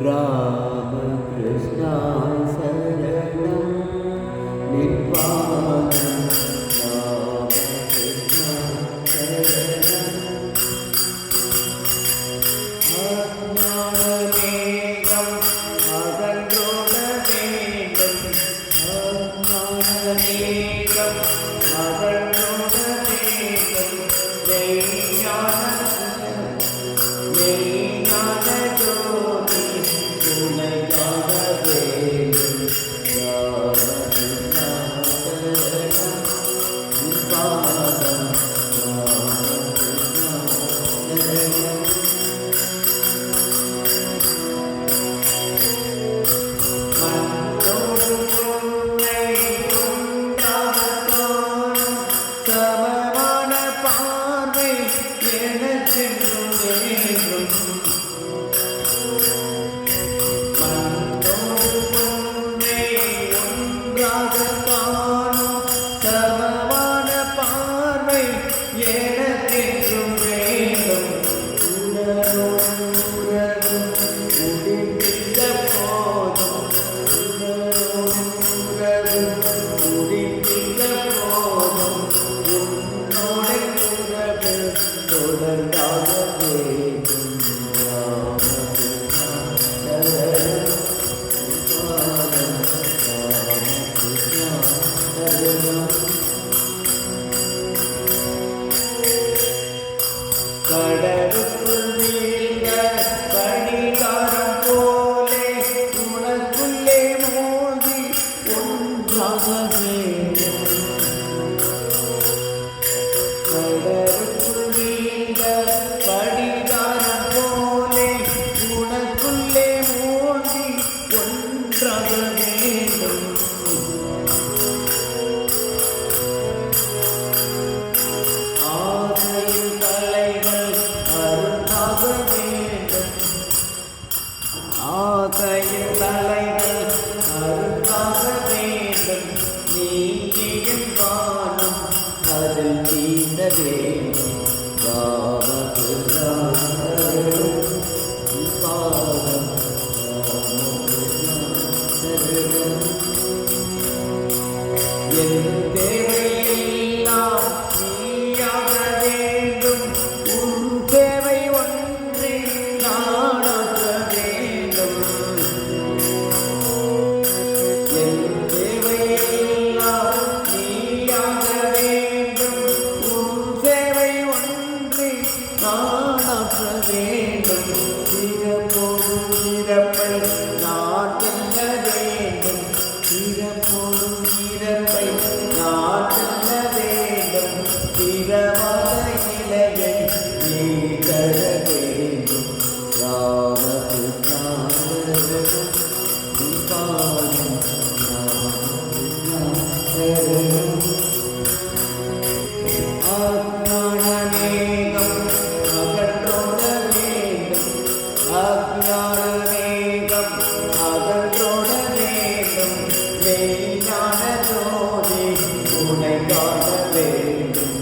राम कृष्ण शरणं निर्वाणं राम कृष्ण शरणं अज्ञानमेघं अगन्धोड वेदं अज्ञानमेघं अगन्धोड वेदं கடலுக்குள் வீழ்ந்த பனிகாரம் போலே உனக்குள்ளே மோதி ஒன்றாக வேண்டும். கடலுக்குள் வீழ்ந்த பனிகாரம் போலே உனக்குள்ளே மோதி ஒன்றாக வேண்டும். ஆசையின் தலைகள் அருளாக வேண்டும். நீங்கியின் வானம் அதில் தீர்ந்த வேண்டும். என் தேவையெல்லாம் நீயாக வேண்டும். உன் தேவை ஒன்றே நானாக வேண்டும். என் தேவையெல்லாம் நீயாக வேண்டும். உன் சேவை ஒன்றே நானாக வேண்டும். சிறப்போடும் சிறப்பை நான் வெல்ல வேண்டும். சிறப்போடும் சிறப்பை நான் வெல்ல வேண்டும். பிறவாத நிலையை நீ தர வேண்டும். ராமகிருஷ்ணா சரணம் நிபாதம் ராமகிருஷ்ணா சரணம். அஜ்ஞானமேகம் அகற்றோட வேண்டும். அஜ்ஞானமேகம் அகற்றோட வேண்டும். மெய்ஞான ஜோதி உனை காண வேண்டும்.